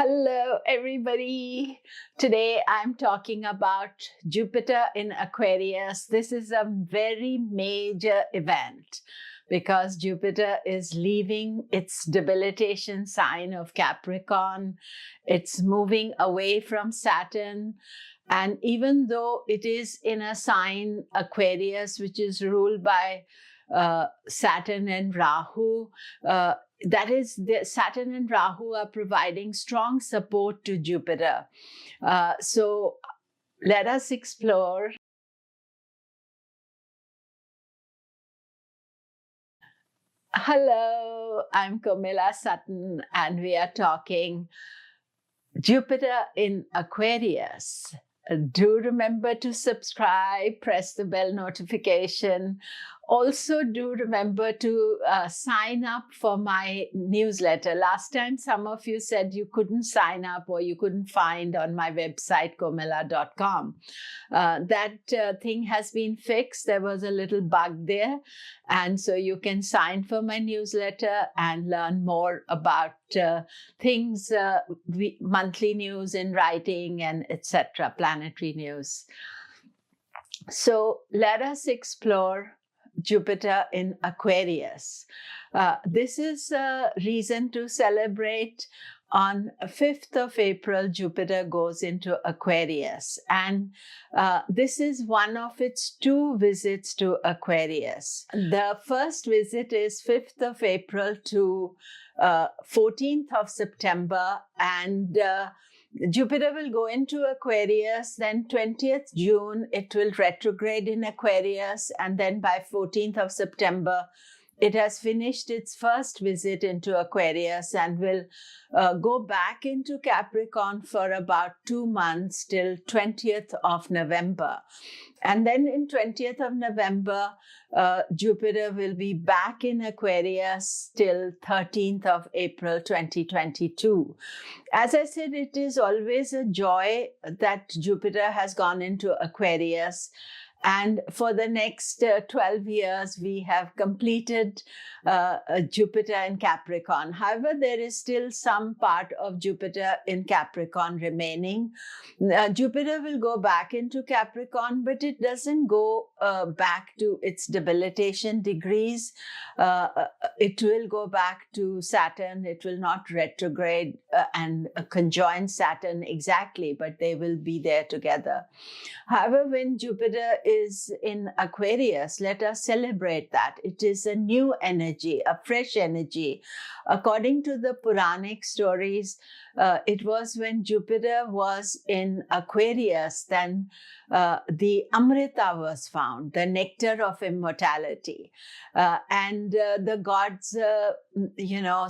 Hello, everybody. Today I'm talking about Jupiter in Aquarius. This is a very major event because Jupiter is leaving its debilitation sign of Capricorn. It's moving away from Saturn. And even though it is in a sign Aquarius, which is ruled by Saturn and Rahu, that is, Saturn and Rahu are providing strong support to Jupiter. So let us explore. Hello, I'm Komilla Sutton, and we are talking Jupiter in Aquarius. Do remember to subscribe, press the bell notification. Also, do remember to sign up for my newsletter. Last time, some of you said you couldn't sign up or you couldn't find on my website, komilla.com. That thing has been fixed. There was a little bug there. And so you can sign for my newsletter and learn more about things, monthly news in writing and etc., planetary news. So let us explore Jupiter in Aquarius. This is a reason to celebrate. On 5th of April, Jupiter goes into Aquarius, and this is one of its two visits to Aquarius. The first visit is 5th of April to 14th of September, and Jupiter will go into Aquarius, then 20th June, it will retrograde in Aquarius, and then by 14th of September, it has finished its first visit into Aquarius and will go back into Capricorn for about 2 months till 20th of November. And then in 20th of November, Jupiter will be back in Aquarius till 13th of April 2022. As I said, it is always a joy that Jupiter has gone into Aquarius. And for the next 12 years, we have completed Jupiter in Capricorn. However, there is still some part of Jupiter in Capricorn remaining. Jupiter will go back into Capricorn, but it doesn't go back to its debilitation degrees. It will go back to Saturn. It will not retrograde and conjoin Saturn exactly, but they will be there together. However, when Jupiter is in Aquarius, let us celebrate that. It is a new energy, a fresh energy. According to the Puranic stories, it was when Jupiter was in Aquarius, then the Amrita was found, the nectar of immortality. And the gods,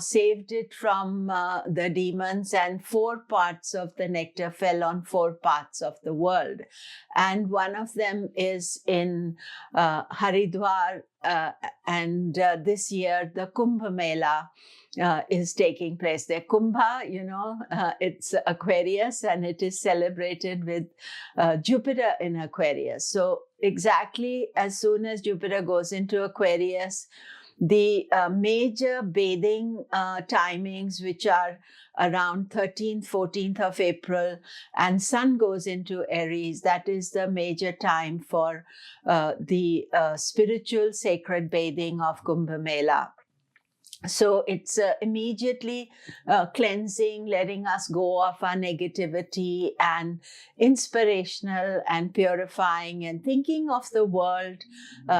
saved it from the demons, and 4 parts of the nectar fell on 4 parts of the world. And one of them is in Haridwar, and this year the Kumbh Mela is taking place there. Kumbha, it's Aquarius, and it is celebrated with Jupiter in Aquarius. So exactly as soon as Jupiter goes into Aquarius, the major bathing timings, which are around 13th, 14th of April, and Sun goes into Aries, that is the major time for the spiritual sacred bathing of Kumbh Mela. So it's immediately cleansing, letting us go of our negativity, and inspirational and purifying, and thinking of the world,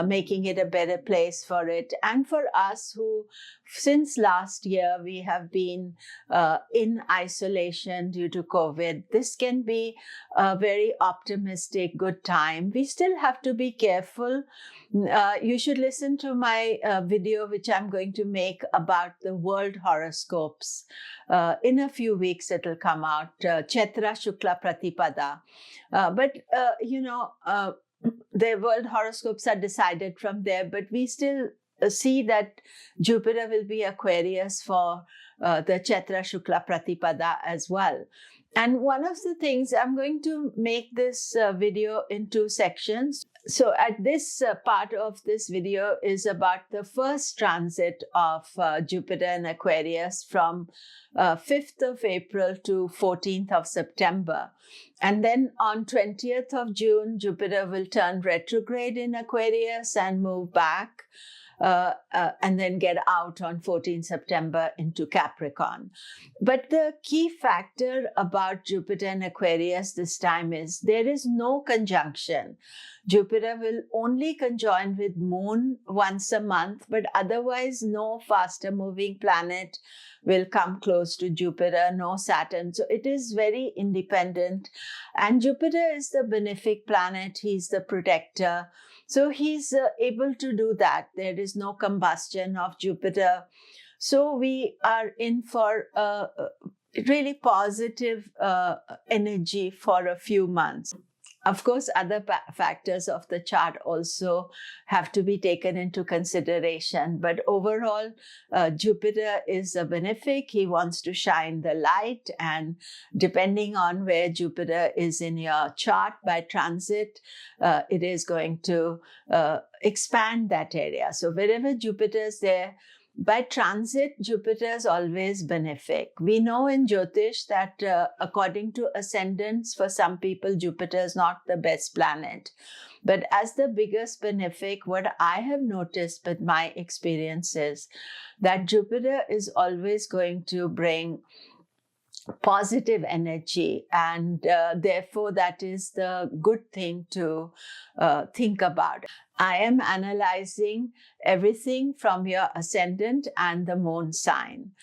making it a better place for it. And for us who, since last year, we have been in isolation due to COVID, this can be a very optimistic, good time. We still have to be careful. You should listen to my video, which I'm going to make about the world horoscopes. In a few weeks, it'll come out, Chaitra Shukla Pratipada. But the world horoscopes are decided from there, but we still see that Jupiter will be Aquarius for the Chaitra Shukla Pratipada as well. And one of the things, I'm going to make this video in 2 sections. So at this part of this video is about the first transit of Jupiter in Aquarius from 5th of April to 14th of September. And then on 20th of June, Jupiter will turn retrograde in Aquarius and move back. And then get out on 14 September into Capricorn. But the key factor about Jupiter and Aquarius this time is there is no conjunction. Jupiter will only conjoin with Moon once a month, but otherwise no faster moving planet will come close to Jupiter, no Saturn. So it is very independent. And Jupiter is the benefic planet. He's the protector. So he's able to do that. There is no combustion of Jupiter. So we are in for really positive energy for a few months. Of course, other factors of the chart also have to be taken into consideration. But overall, Jupiter is a benefic. He wants to shine the light. And depending on where Jupiter is in your chart by transit, it is going to expand that area. So wherever Jupiter is there, by transit, Jupiter is always benefic. We know in Jyotish that according to ascendants, for some people, Jupiter is not the best planet. But as the biggest benefic, what I have noticed with my experience is that Jupiter is always going to bring positive energy, and therefore that is the good thing to think about. I am analyzing everything from your ascendant and the moon sign.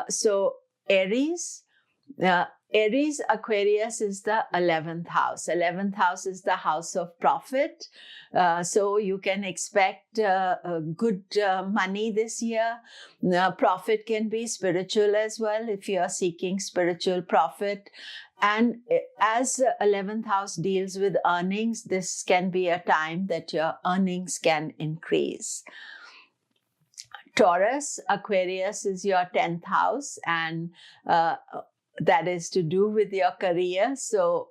So Aries, Aquarius is the 11th house. 11th house is the house of profit. So you can expect good money this year. Profit can be spiritual as well if you are seeking spiritual profit. And as 11th house deals with earnings, this can be a time that your earnings can increase. Taurus, Aquarius is your 10th house, and that is to do with your career. So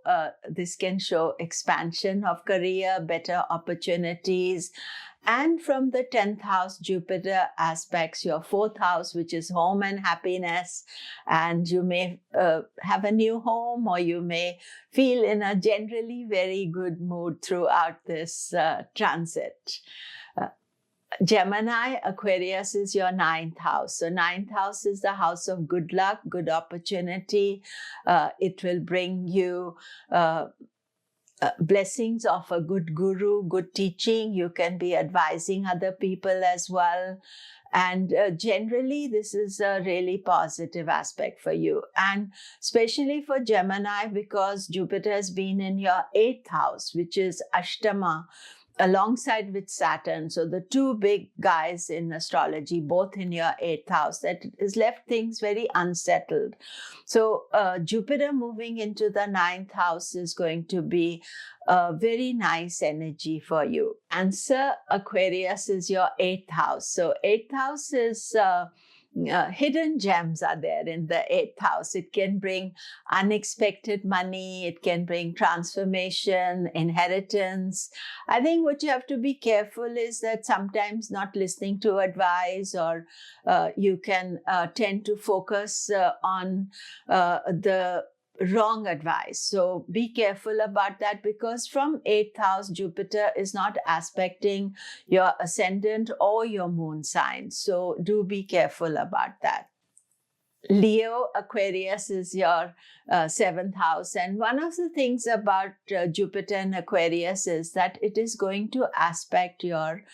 this can show expansion of career, better opportunities. And from the 10th house, Jupiter aspects your 4th house, which is home and happiness. And you may have a new home, or you may feel in a generally very good mood throughout this transit. Gemini, Aquarius is your 9th house. So 9th house is the house of good luck, good opportunity. It will bring you blessings of a good guru, good teaching. You can be advising other people as well. And generally, this is a really positive aspect for you. And especially for Gemini, because Jupiter has been in your 8th house, which is Ashtama, alongside with Saturn. So the two big guys in astrology, both in your 8th house, that has left things very unsettled. So Jupiter moving into the 9th house is going to be a very nice energy for you. Cancer, Aquarius is your 8th house. So 8th house is hidden gems are there in the 8th house. It can bring unexpected money. It can bring transformation, inheritance. I think what you have to be careful is that sometimes not listening to advice, or you can tend to focus on the wrong advice. So be careful about that, because from 8th house, Jupiter is not aspecting your ascendant or your moon sign. So do be careful about that. Leo, Aquarius is your 7th house. And one of the things about Jupiter and Aquarius is that it is going to aspect your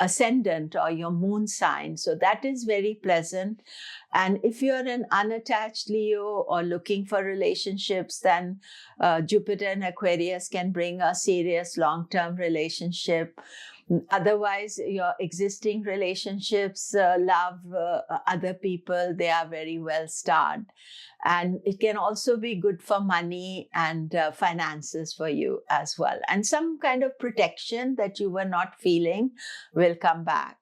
ascendant or your moon sign. So that is very pleasant. And if you're an unattached Leo or looking for relationships, then Jupiter and Aquarius can bring a serious long-term relationship. Otherwise, your existing relationships, love, other people, they are very well starred. And it can also be good for money and finances for you as well. And some kind of protection that you were not feeling will come back.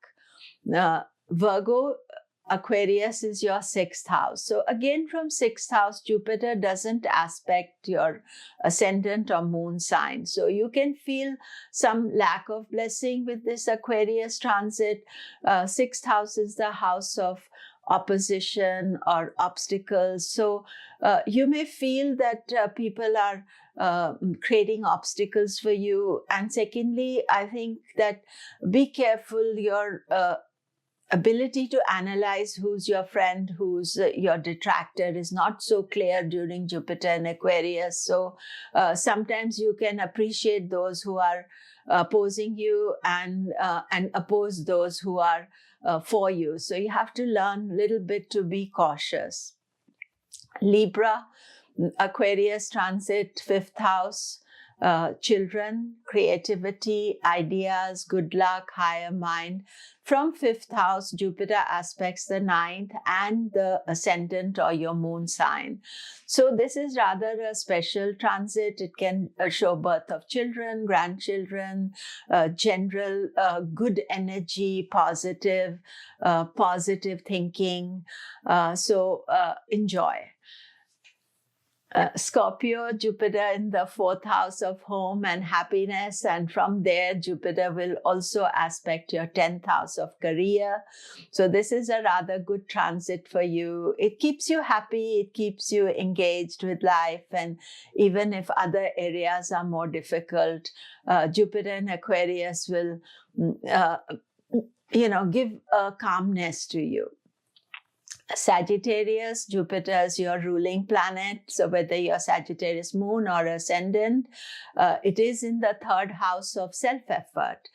Virgo, Aquarius is your 6th house. So again, from 6th house, Jupiter doesn't aspect your ascendant or moon sign. So you can feel some lack of blessing with this Aquarius transit. 6th house is the house of opposition or obstacles. So you may feel that people are creating obstacles for you. And secondly, I think that be careful your ability to analyze who's your friend, who's your detractor is not so clear during Jupiter in Aquarius. So sometimes you can appreciate those who are opposing you and oppose those who are for you. So you have to learn a little bit to be cautious. Libra, Aquarius transit, 5th house. Children, creativity, ideas, good luck, higher mind. From 5th house, Jupiter aspects the 9th and the ascendant or your moon sign. So this is rather a special transit. It can show birth of children, grandchildren, general good energy, positive thinking. So enjoy. Scorpio, Jupiter in the 4th house of home and happiness. And from there, Jupiter will also aspect your 10th house of career. So this is a rather good transit for you. It keeps you happy. It keeps you engaged with life. And even if other areas are more difficult, Jupiter in Aquarius will, give a calmness to you. Sagittarius, Jupiter is your ruling planet. So whether you're Sagittarius moon or ascendant, it is in the 3rd house of self-effort.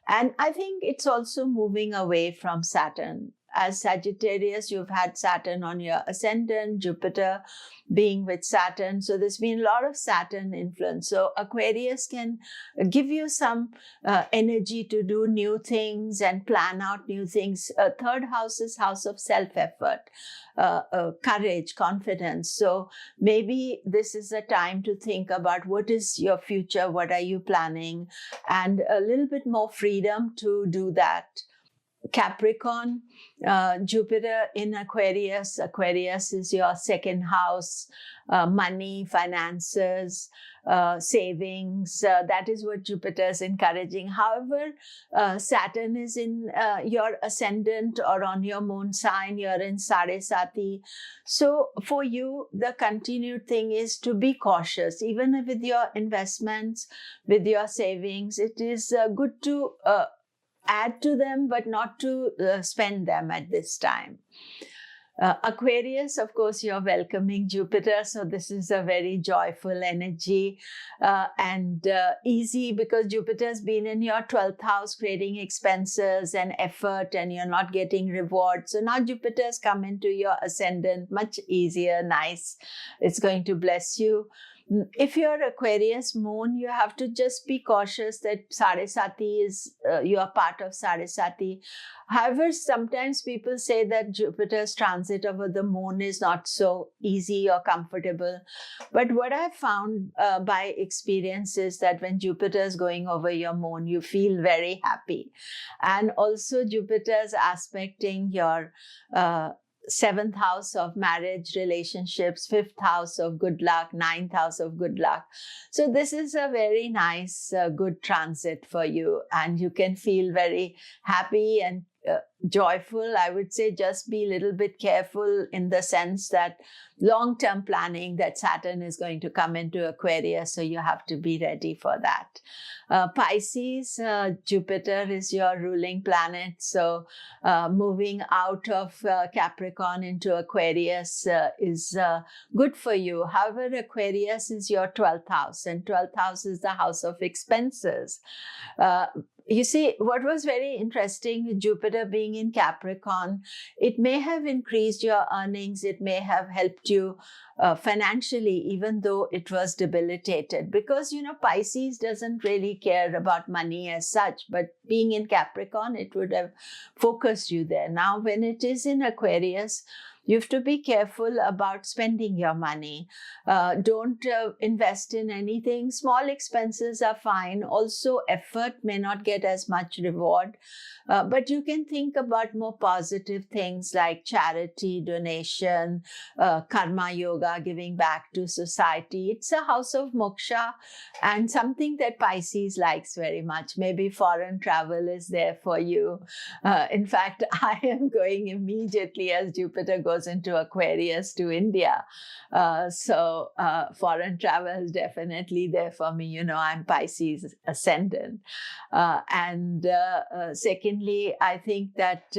And I think it's also moving away from Saturn. As Sagittarius, you've had Saturn on your ascendant, Jupiter being with Saturn. So there's been a lot of Saturn influence. So Aquarius can give you some energy to do new things and plan out new things. 3rd house is house of self-effort, courage, confidence. So maybe this is a time to think about what is your future, what are you planning, and a little bit more freedom to do that. Capricorn, Jupiter in Aquarius. Aquarius is your 2nd house, money, finances, savings. That is what Jupiter is encouraging. However, Saturn is in your ascendant or on your moon sign. You're in Saresati. So for you, the continued thing is to be cautious. Even with your investments, with your savings, it is good to add to them, but not to spend them at this time. Aquarius, of course, you're welcoming Jupiter. So this is a very joyful energy and easy because Jupiter's been in your 12th house creating expenses and effort and you're not getting rewards. So now Jupiter's come into your ascendant, much easier, nice. It's going to bless you. If you're Aquarius moon, you have to just be cautious that Saresati is, you are part of Saresati. However, sometimes people say that Jupiter's transit over the moon is not so easy or comfortable. But what I've found by experience is that when Jupiter is going over your moon, you feel very happy. And also Jupiter's aspecting your 7th house of marriage, relationships, 5th house of good luck, 9th house of good luck. So this is a very nice, good transit for you. And you can feel very happy and joyful. I would say just be a little bit careful in the sense that long-term planning, that Saturn is going to come into Aquarius. So you have to be ready for that. Pisces, Jupiter is your ruling planet. So moving out of Capricorn into Aquarius is good for you. However, Aquarius is your 12th house and 12th house is the house of expenses. You see, what was very interesting with Jupiter being in Capricorn, it may have increased your earnings. It may have helped you financially, even though it was debilitated. Because, Pisces doesn't really care about money as such, but being in Capricorn, it would have focused you there. Now, when it is in Aquarius, You have to be careful about spending your money. Don't invest in anything. Small expenses are fine. Also, effort may not get as much reward. But you can think about more positive things like charity, donation, karma yoga, giving back to society. It's a house of moksha and something that Pisces likes very much. Maybe foreign travel is there for you. In fact, I am going immediately as Jupiter goes into Aquarius to India. So foreign travel is definitely there for me. You know, I'm Pisces ascendant. And secondly, I think that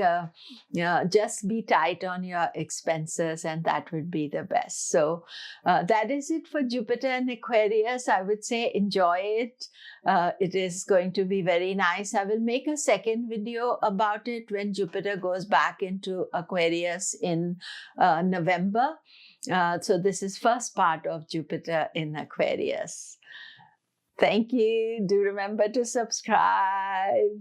just be tight on your expenses, and that would be the best. So that is it for Jupiter and Aquarius. I would say enjoy it. It is going to be very nice. I will make a second video about it when Jupiter goes back into Aquarius in November. So this is first part of Jupiter in Aquarius. Thank you. Do remember to subscribe.